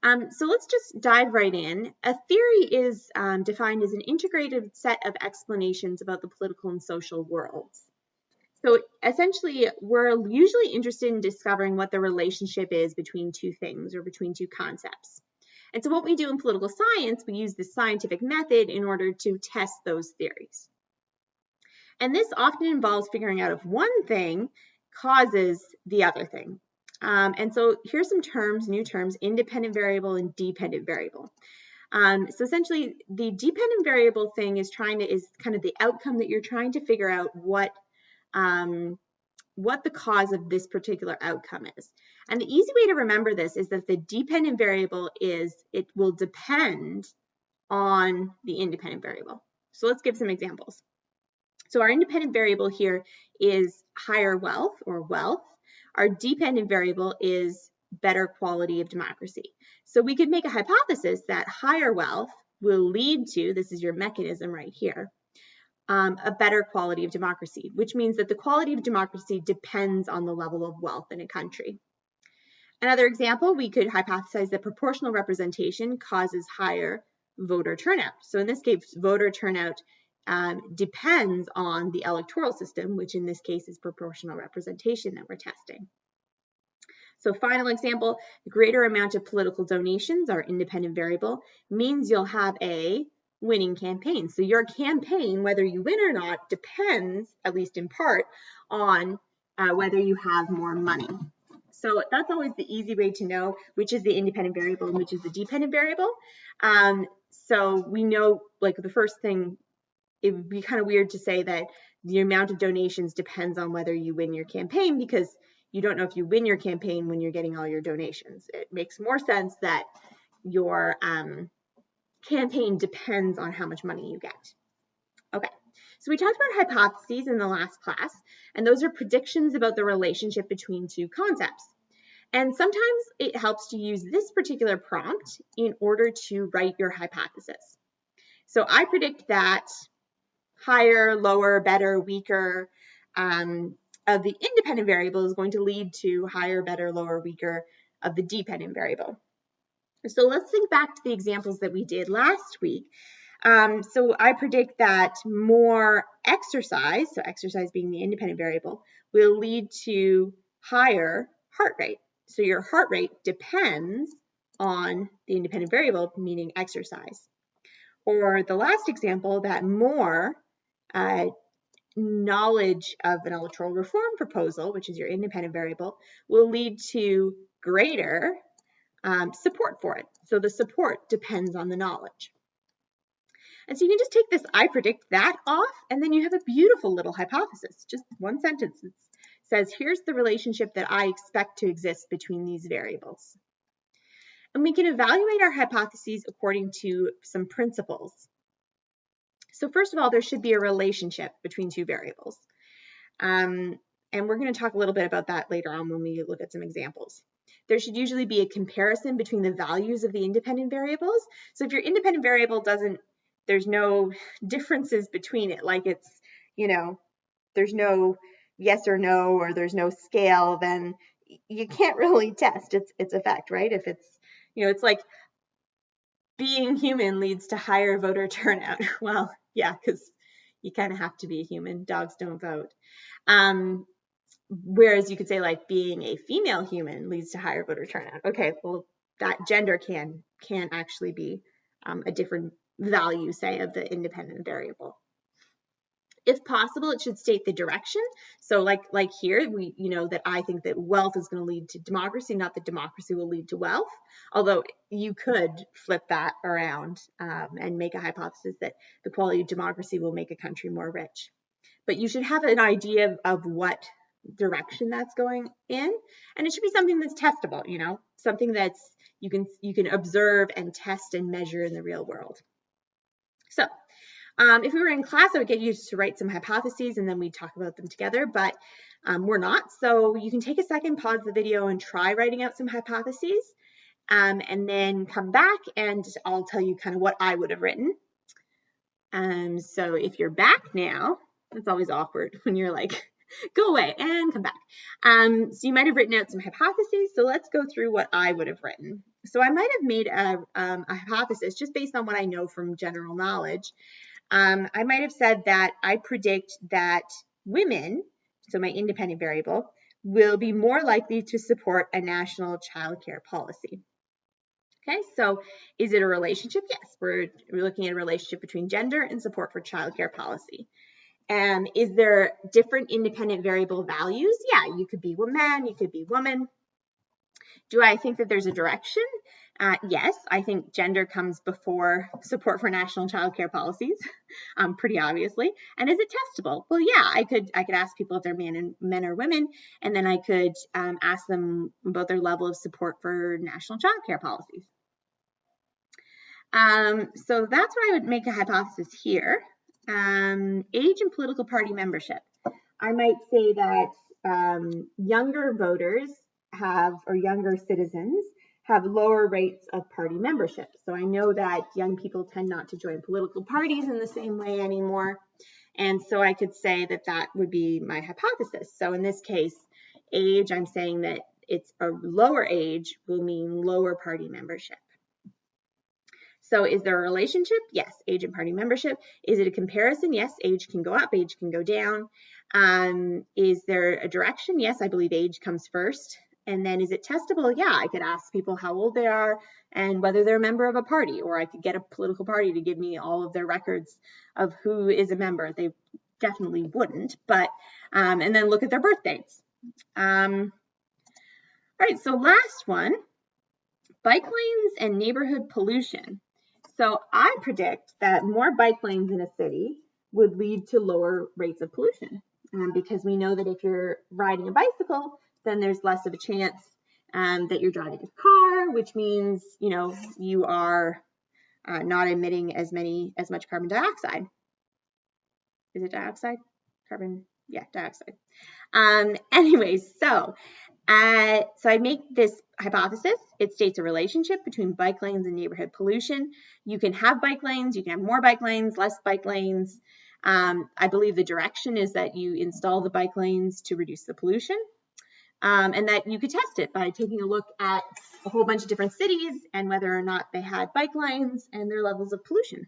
So let's just dive right in. A theory is defined as an integrated set of explanations about the political and social worlds. So essentially, we're usually interested in discovering what the relationship is between two things or between two concepts. And so what we do in political science, we use the scientific method in order to test those theories. And this often involves figuring out if one thing causes the other thing. And so here's some terms, new terms, independent variable and dependent variable. So essentially, the dependent variable thing is kind of the outcome that you're trying to figure out what the cause of this particular outcome is. And the easy way to remember this is that the dependent variable it will depend on the independent variable. So let's give some examples. So our independent variable here is higher wealth or wealth. Our dependent variable is better quality of democracy. So we could make a hypothesis that higher wealth will lead to, this is your mechanism right here, a better quality of democracy, which means that the quality of democracy depends on the level of wealth in a country. Another example, we could hypothesize that proportional representation causes higher voter turnout. So in this case, voter turnout depends on the electoral system, which in this case is proportional representation that we're testing. So final example, the greater amount of political donations, our independent variable, means you'll have a winning campaign. So your campaign, whether you win or not, depends, at least in part, on whether you have more money. So that's always the easy way to know which is the independent variable and which is the dependent variable. So we know, like, the first thing, it would be kind of weird to say that the amount of donations depends on whether you win your campaign, because you don't know if you win your campaign when you're getting all your donations. It makes more sense that your campaign depends on how much money you get. Okay, so we talked about hypotheses in the last class, and those are predictions about the relationship between two concepts. And sometimes it helps to use this particular prompt in order to write your hypothesis. So I predict that higher, lower, better, weaker of the independent variable is going to lead to higher, better, lower, weaker of the dependent variable. So let's think back to the examples that we did last week. So I predict that more exercise, so exercise being the independent variable, will lead to higher heart rate. So your heart rate depends on the independent variable, meaning exercise. Or the last example, that more knowledge of an electoral reform proposal, which is your independent variable, will lead to greater support for it. So the support depends on the knowledge. And so you can just take this I predict that off, and then you have a beautiful little hypothesis. Just one sentence that says, here's the relationship that I expect to exist between these variables. And we can evaluate our hypotheses according to some principles. So first of all, there should be a relationship between two variables. And we're going to talk a little bit about that later on when we look at some examples. There should usually be a comparison between the values of the independent variables. So if your independent variable there's no differences between it, like it's, there's no yes or no, or there's no scale, then you can't really test its effect, right? If it's, it's like being human leads to higher voter turnout. Well, yeah, because you kind of have to be a human. Dogs don't vote. Whereas you could say, like, being a female human leads to higher voter turnout. Okay, well, that gender can actually be a different value, say, of the independent variable. If possible, it should state the direction. So like here, we that I think that wealth is going to lead to democracy, not that democracy will lead to wealth. Although you could flip that around and make a hypothesis that the quality of democracy will make a country more rich. But you should have an idea of what direction that's going in, and it should be something that's testable, something that's you can observe and test and measure in the real world. So if we were in class, I would get you to write some hypotheses and then we'd talk about them together, but we're not. So you can take a second, pause the video, and try writing out some hypotheses, and then come back and I'll tell you kind of what I would have written. So if you're back now, it's always awkward when you're like Go away and come back. So you might have written out some hypotheses. So let's go through what I would have written. So I might have made a hypothesis just based on what I know from general knowledge. I might have said that I predict that women, so my independent variable, will be more likely to support a national childcare policy. Okay, so is it a relationship? Yes, we're looking at a relationship between gender and support for childcare policy. Is there different independent variable values? Yeah, you could be man, you could be woman. Do I think that there's a direction? Yes, I think gender comes before support for national childcare policies, pretty obviously. And is it testable? Well, yeah, I could ask people if they're men or women, and then I could ask them about their level of support for national childcare policies. So that's where I would make a hypothesis here. Age and political party membership. I might say that younger voters or younger citizens have lower rates of party membership. So I know that young people tend not to join political parties in the same way anymore. And so I could say that that would be my hypothesis. So in this case, age, I'm saying that it's a lower age will mean lower party membership. So is there a relationship? Yes, age and party membership. Is it a comparison? Yes, age can go up, age can go down. Is there a direction? Yes, I believe age comes first. And then is it testable? Yeah, I could ask people how old they are and whether they're a member of a party, or I could get a political party to give me all of their records of who is a member. They definitely wouldn't, but, and then look at their birth dates. All right, so last one, bike lanes and neighborhood pollution. So I predict that more bike lanes in a city would lead to lower rates of pollution, because we know that if you're riding a bicycle, then there's less of a chance that you're driving a car, which means, you know, you are not emitting as much carbon dioxide. Is it dioxide? Carbon, yeah, dioxide. Anyways, so I make this hypothesis. It states a relationship between bike lanes and neighborhood pollution. You can have bike lanes, you can have more bike lanes, less bike lanes. I believe the direction is that you install the bike lanes to reduce the pollution, and that you could test it by taking a look at a whole bunch of different cities and whether or not they had bike lanes and their levels of pollution.